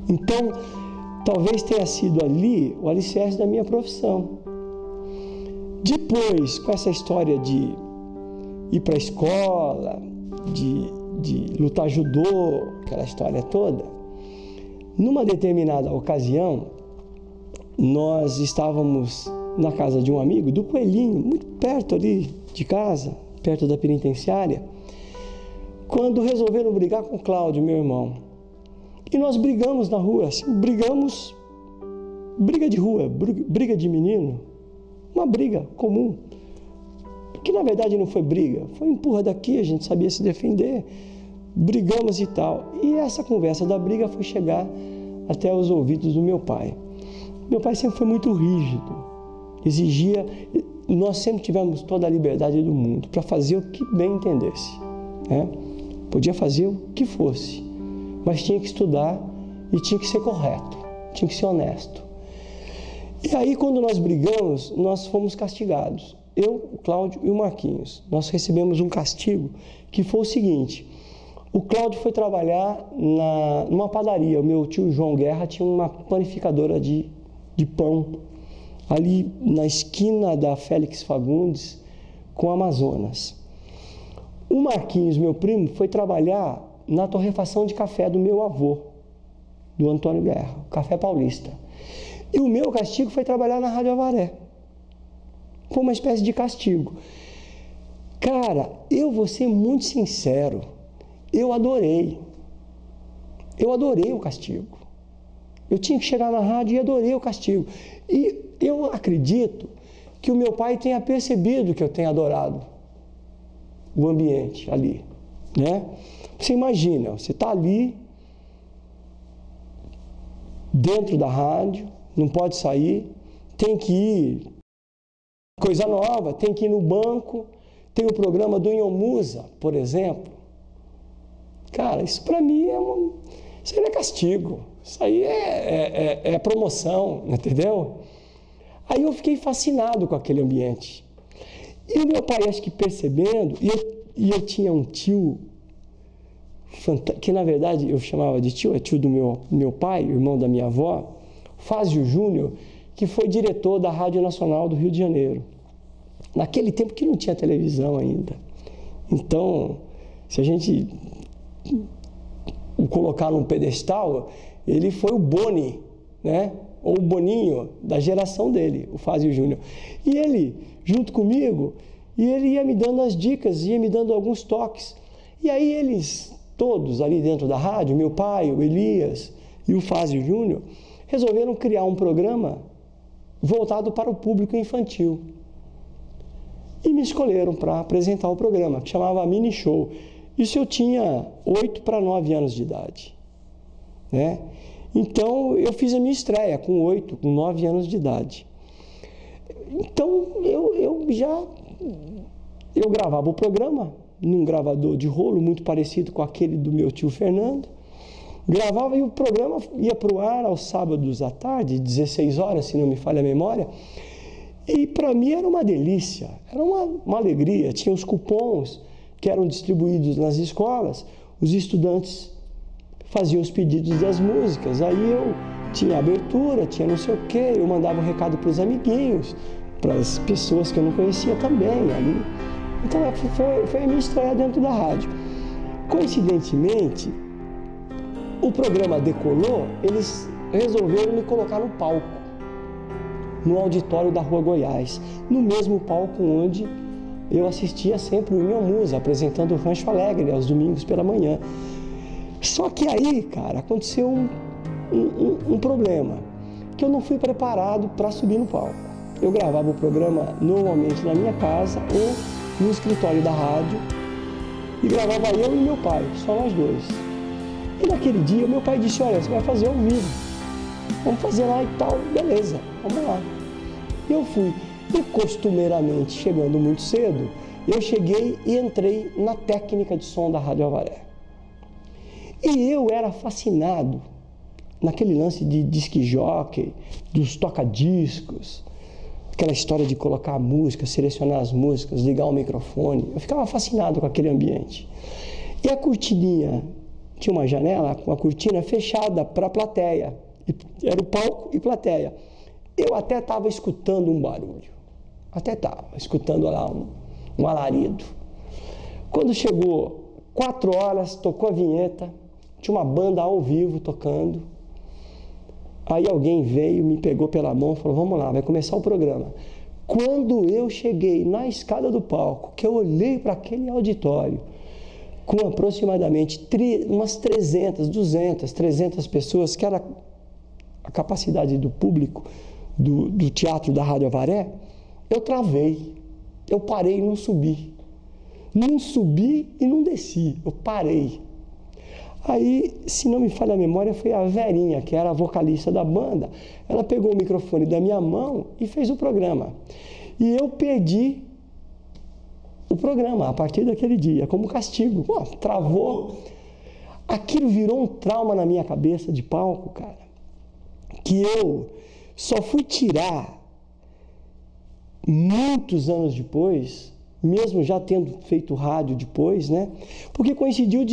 Então, talvez tenha sido ali o alicerce da minha profissão. Depois, com essa história de ir para a escola, de lutar judô, aquela história toda, numa determinada ocasião, nós estávamos na casa de um amigo, do Coelhinho, muito perto ali de casa, perto da penitenciária, quando resolveram brigar com o Cláudio, meu irmão. E nós brigamos na rua, assim, briga de rua, briga de menino, uma briga comum, que na verdade não foi briga, foi empurra daqui, a gente sabia se defender, brigamos e tal. E essa conversa da briga foi chegar até os ouvidos do meu pai. Meu pai sempre foi muito rígido, exigia, nós sempre tivemos toda a liberdade do mundo para fazer o que bem entendesse, né? Podia fazer o que fosse, mas tinha que estudar e tinha que ser correto, tinha que ser honesto. E aí, quando nós brigamos, nós fomos castigados. Eu, o Cláudio e o Marquinhos. Nós recebemos um castigo que foi o seguinte: o Cláudio foi trabalhar numa padaria. O meu tio João Guerra tinha uma panificadora de pão ali na esquina da Félix Fagundes com o Amazonas. O Marquinhos, meu primo, foi trabalhar na torrefação de café do meu avô, do Antônio Guerra, o Café Paulista. E o meu castigo foi trabalhar na Rádio Avaré. Foi uma espécie de castigo. Cara, eu vou ser muito sincero, eu adorei o castigo. Eu tinha que chegar na rádio e adorei o castigo. E eu acredito que o meu pai tenha percebido que eu tenho adorado o ambiente ali, né? Você imagina, você está ali, dentro da rádio, não pode sair, tem que ir, coisa nova, tem que ir no banco, tem o programa do Inhomusa, por exemplo. Cara, isso para mim isso aí é castigo, isso aí é promoção, entendeu? Aí eu fiquei fascinado com aquele ambiente. E o meu pai, acho que percebendo, e eu tinha um tio, que na verdade eu chamava de tio, é tio do meu pai, irmão da minha avó, Fázio Júnior, que foi diretor da Rádio Nacional do Rio de Janeiro. Naquele tempo que não tinha televisão ainda. Então, se a gente o colocar num pedestal, ele foi o Boni, né? Ou o Boninho da geração dele, o Fázio Júnior. E ele, junto comigo, ele ia me dando as dicas, ia me dando alguns toques. E aí eles, todos ali dentro da rádio, meu pai, o Elias e o Fázio Júnior, resolveram criar um programa voltado para o público infantil. E me escolheram para apresentar o programa, que chamava Mini Show. Isso eu tinha 8 para 9 anos de idade, né? Então, eu fiz a minha estreia com 8, com 9 anos de idade. Então, eu gravava o programa num gravador de rolo muito parecido com aquele do meu tio Fernando. Gravava e o programa ia para o ar aos sábados à tarde, 16 horas, se não me falha a memória. E para mim era uma delícia, era uma alegria. Tinha os cupons que eram distribuídos nas escolas, os estudantes faziam os pedidos das músicas, aí eu tinha abertura, tinha não sei o quê, eu mandava um recado para os amiguinhos, para as pessoas que eu não conhecia também ali. Então foi a minha estreia dentro da rádio. Coincidentemente, o programa decolou, eles resolveram me colocar no palco, no auditório da Rua Goiás, no mesmo palco onde eu assistia sempre o Inhomusa, apresentando o Rancho Alegre aos domingos pela manhã. Só que aí, cara, aconteceu um problema, que eu não fui preparado para subir no palco. eu gravava o programa normalmente na minha casa ou no escritório da rádio, e gravava eu e meu pai, só nós dois. E naquele dia meu pai disse, olha, você vai fazer ao vivo, vamos fazer lá e tal, beleza, vamos lá. E eu fui, e costumeiramente, chegando muito cedo, eu cheguei e entrei na técnica de som da Rádio Avaré. E eu era fascinado naquele lance de disc jockey, dos toca-discos, aquela história de colocar a música, selecionar as músicas, ligar o microfone. Eu ficava fascinado com aquele ambiente. E a cortininha, tinha uma janela com a cortina fechada para a plateia. Era o palco e plateia. Eu até estava escutando um barulho. Até estava escutando lá um alarido. Quando chegou 4 horas, tocou a vinheta, tinha uma banda ao vivo tocando. Aí alguém veio, me pegou pela mão e falou, vamos lá, vai começar o programa. Quando eu cheguei na escada do palco, que eu olhei para aquele auditório, com aproximadamente umas 300 pessoas, que era a capacidade do público do teatro da Rádio Avaré, eu travei, eu parei e não subi. Não subi e não desci, eu parei. Aí, se não me falha a memória, foi a Verinha, que era a vocalista da banda. Ela pegou o microfone da minha mão e fez o programa. E eu perdi o programa a partir daquele dia, como castigo. Pô, travou. Aquilo virou um trauma na minha cabeça de palco, cara, que eu só fui tirar muitos anos depois, mesmo já tendo feito rádio depois, né? Porque coincidiu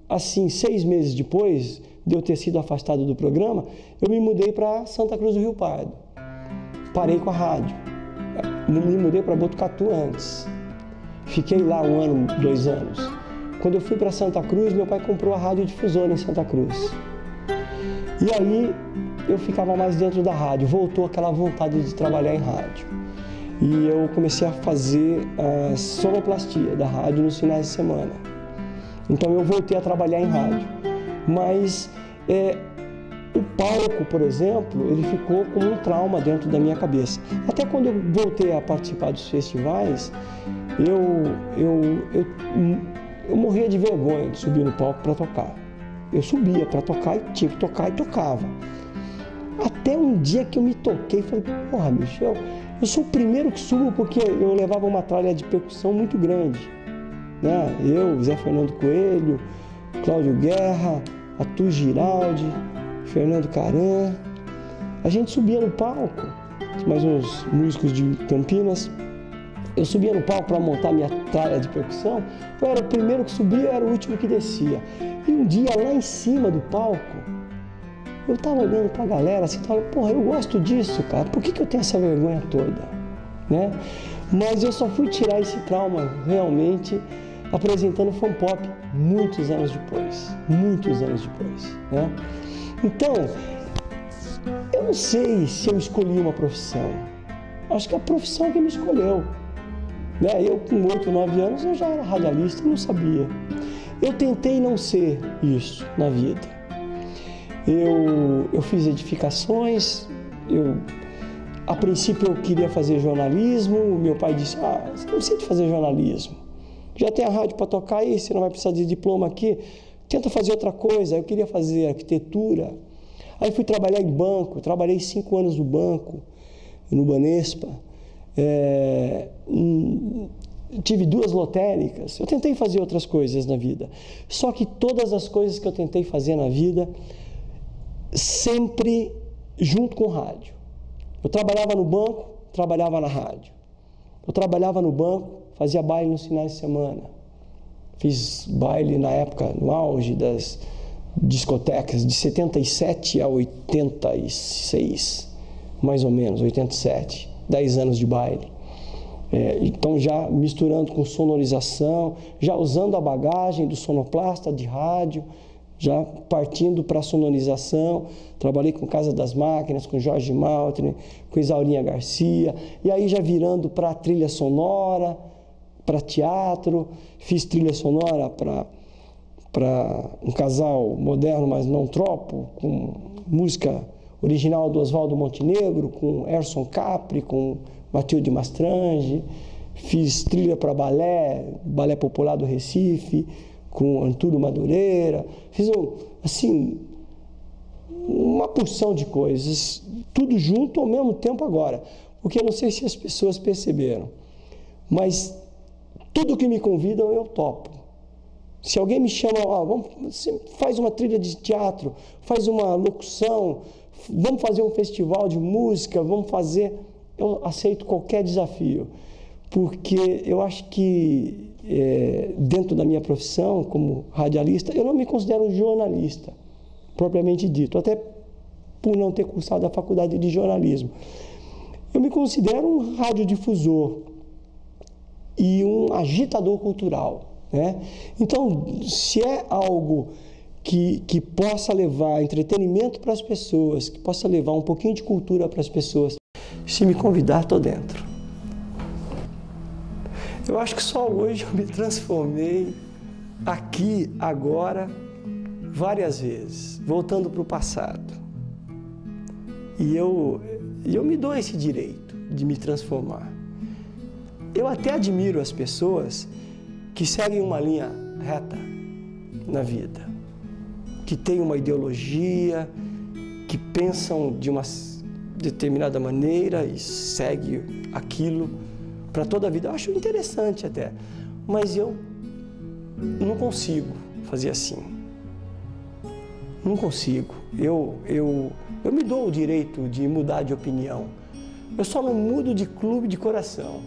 assim, 6 meses depois de eu ter sido afastado do programa, eu me mudei para Santa Cruz do Rio Pardo. Parei com a rádio. Me mudei para Botucatu antes. Fiquei lá 1 ano, 2 anos. Quando eu fui para Santa Cruz, meu pai comprou a radiodifusora em Santa Cruz. E aí eu ficava mais dentro da rádio. Voltou aquela vontade de trabalhar em rádio. E eu comecei a fazer a sonoplastia da rádio nos finais de semana. Então eu voltei a trabalhar em rádio, mas o palco, por exemplo, ele ficou como um trauma dentro da minha cabeça. Até quando eu voltei a participar dos festivais, eu morria de vergonha de subir no palco para tocar. Eu subia para tocar e tinha que tocar e tocava. Até um dia que eu me toquei e falei, porra, bicho, eu sou o primeiro que subo porque eu levava uma tralha de percussão muito grande. Né? Eu, Zé Fernando Coelho, Cláudio Guerra, Atu Giraldi, Fernando Caran. A gente subia no palco, mais uns músicos de Campinas. Eu subia no palco para montar minha tralha de percussão. Eu era o primeiro que subia, eu era o último que descia. E um dia, lá em cima do palco, eu estava olhando para a galera assim, porra, eu gosto disso, cara. Por que eu tenho essa vergonha toda? Né? Mas eu só fui tirar esse trauma realmente apresentando Fun Pop muitos anos depois. Né? Então, eu não sei se eu escolhi uma profissão. Acho que a profissão que me escolheu. Né? Eu, com 8, 9 anos, eu já era radialista e não sabia. Eu tentei não ser isso na vida. Eu fiz edificações, a princípio eu queria fazer jornalismo, meu pai disse, você não precisa de fazer jornalismo. Já tem a rádio para tocar aí, você não vai precisar de diploma aqui, tenta fazer outra coisa. Eu queria fazer arquitetura. Aí fui trabalhar em banco, trabalhei 5 anos no banco, no Banespa. Tive 2 lotéricas. Eu tentei fazer outras coisas na vida. Só que todas as coisas que eu tentei fazer na vida, sempre junto com rádio. Eu trabalhava no banco, trabalhava na rádio. Eu trabalhava no banco, fazia baile nos finais de semana. Fiz baile na época, no auge das discotecas, de 77 a 86, mais ou menos, 87, 10 anos de baile. Então já misturando com sonorização, já usando a bagagem do sonoplasta de rádio, já partindo para a sonorização. Trabalhei com Casa das Máquinas, com Jorge Maltner, com Isaurinha Garcia, e aí já virando para trilha sonora, para teatro. Fiz trilha sonora para um casal moderno, mas não tropo, com música original do Oswaldo Montenegro, com Erson Capri, com Matilde Mastrange. Fiz trilha para balé popular do Recife, com Arturo Madureira. Fiz uma porção de coisas, tudo junto ao mesmo tempo agora. Porque eu não sei se as pessoas perceberam, mas tudo que me convidam eu topo. Se alguém me chama, você faz uma trilha de teatro, faz uma locução, vamos fazer um festival de música, eu aceito qualquer desafio, porque eu acho que dentro da minha profissão como radialista, eu não me considero um jornalista, propriamente dito, até por não ter cursado a faculdade de jornalismo. Eu me considero um radiodifusor e um agitador cultural, né? Então, se é algo que possa levar entretenimento para as pessoas, que possa levar um pouquinho de cultura para as pessoas, se me convidar, estou dentro. Eu acho que só hoje eu me transformei aqui, agora, várias vezes, voltando para o passado. E eu me dou esse direito de me transformar. Eu até admiro as pessoas que seguem uma linha reta na vida, que têm uma ideologia, que pensam de uma determinada maneira e seguem aquilo para toda a vida. Eu acho interessante até, mas eu não consigo fazer assim. Não consigo. Eu me dou o direito de mudar de opinião. Eu só não mudo de clube de coração.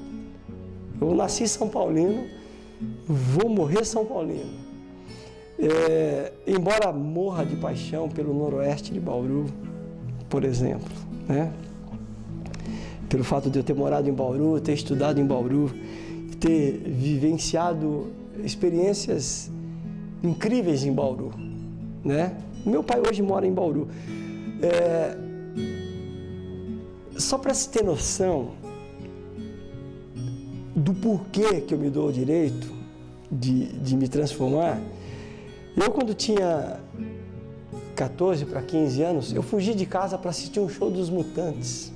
Eu nasci São Paulino, vou morrer São Paulino. Embora morra de paixão pelo noroeste de Bauru, por exemplo, né? Pelo fato de eu ter morado em Bauru, ter estudado em Bauru, ter vivenciado experiências incríveis em Bauru, né? Meu pai hoje mora em Bauru. Só para se ter noção do porquê que eu me dou o direito de me transformar, eu quando tinha 14 para 15 anos, eu fugi de casa para assistir um show dos Mutantes.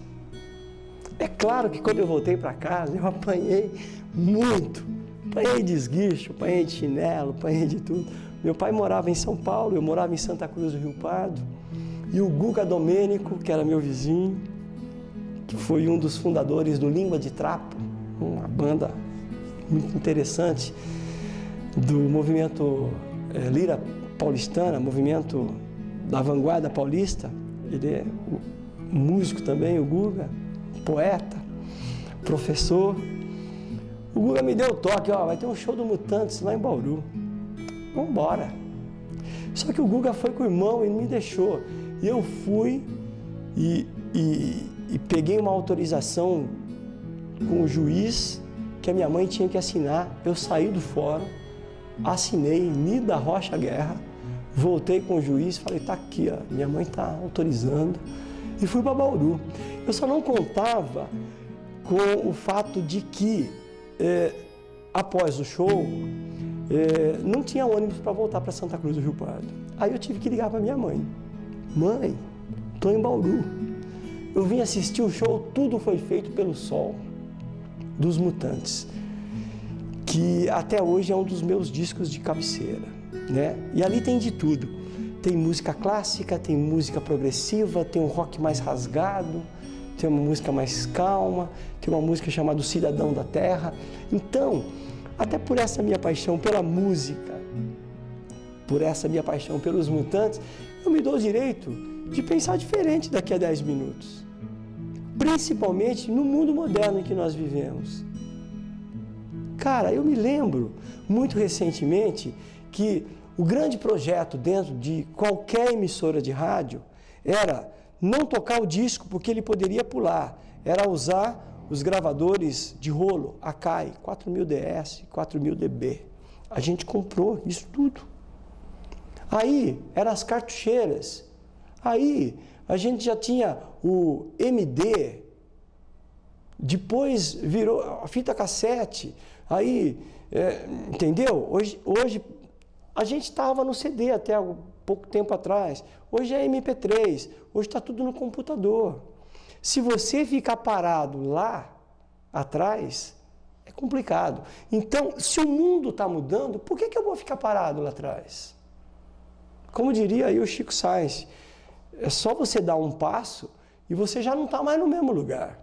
É claro que quando eu voltei para casa, eu apanhei muito. Apanhei de esguicho, apanhei de chinelo, apanhei de tudo. Meu pai morava em São Paulo, eu morava em Santa Cruz do Rio Pardo. E o Guga Domênico, que era meu vizinho, que foi um dos fundadores do Língua de Trapo, uma banda muito interessante do movimento Lira Paulistana, movimento da vanguarda paulista. Ele é músico também, o Guga, poeta, professor. O Guga me deu o toque, vai ter um show do Mutantes lá em Bauru. Vamos embora. Só que o Guga foi com o irmão e não me deixou. E eu fui e peguei uma autorização com o juiz que a minha mãe tinha que assinar. Eu saí do fórum, assinei Nida Rocha Guerra, voltei com o juiz, falei, tá aqui, minha mãe está autorizando, e fui para Bauru. Eu só não contava com o fato de que, após o show, não tinha ônibus para voltar para Santa Cruz do Rio Pardo. Aí eu tive que ligar para minha mãe. Mãe, estou em Bauru. Eu vim assistir o show, tudo foi feito pelo Sol, dos Mutantes, que até hoje é um dos meus discos de cabeceira, né? E ali tem de tudo. Tem música clássica, tem música progressiva, tem um rock mais rasgado, tem uma música mais calma, tem uma música chamada Cidadão da Terra. Então, até por essa minha paixão pela música, por essa minha paixão pelos Mutantes, eu me dou o direito de pensar diferente daqui a 10 minutos. Principalmente no mundo moderno em que nós vivemos. Cara, eu me lembro muito recentemente que o grande projeto dentro de qualquer emissora de rádio era não tocar o disco porque ele poderia pular, era usar os gravadores de rolo, Akai, 4000 DS, 4000 dB. A gente comprou isso tudo. Aí, eram as cartucheiras. Aí, a gente já tinha o MD, depois virou a fita cassete. Aí, entendeu? Hoje a gente estava no CD até pouco tempo atrás. Hoje é MP3, hoje está tudo no computador. Se você ficar parado lá atrás, é complicado. Então, se o mundo está mudando, por que eu vou ficar parado lá atrás? Como diria aí o Chico Science, é só você dar um passo e você já não está mais no mesmo lugar.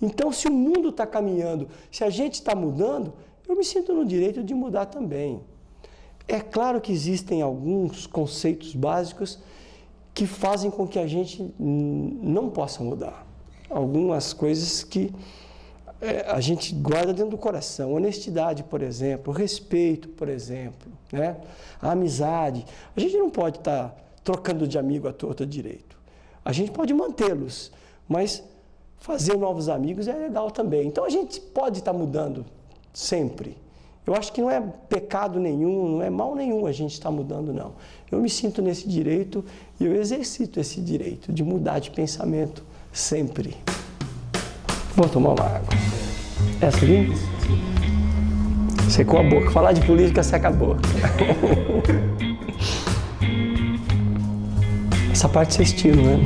Então, se o mundo está caminhando, se a gente está mudando, eu me sinto no direito de mudar também. É claro que existem alguns conceitos básicos que fazem com que a gente não possa mudar. Algumas coisas que a gente guarda dentro do coração. Honestidade, por exemplo, respeito, por exemplo, né? A amizade. A gente não pode estar trocando de amigo à torta direito. A gente pode mantê-los, mas fazer novos amigos é legal também. Então a gente pode estar mudando sempre. Eu acho que não é pecado nenhum, não é mal nenhum a gente estar mudando, não. Eu me sinto nesse direito e eu exercito esse direito de mudar de pensamento sempre. Vou tomar uma água. Essa aqui? Secou a boca. Falar de política seca a boca. Essa parte vocês tiram, né?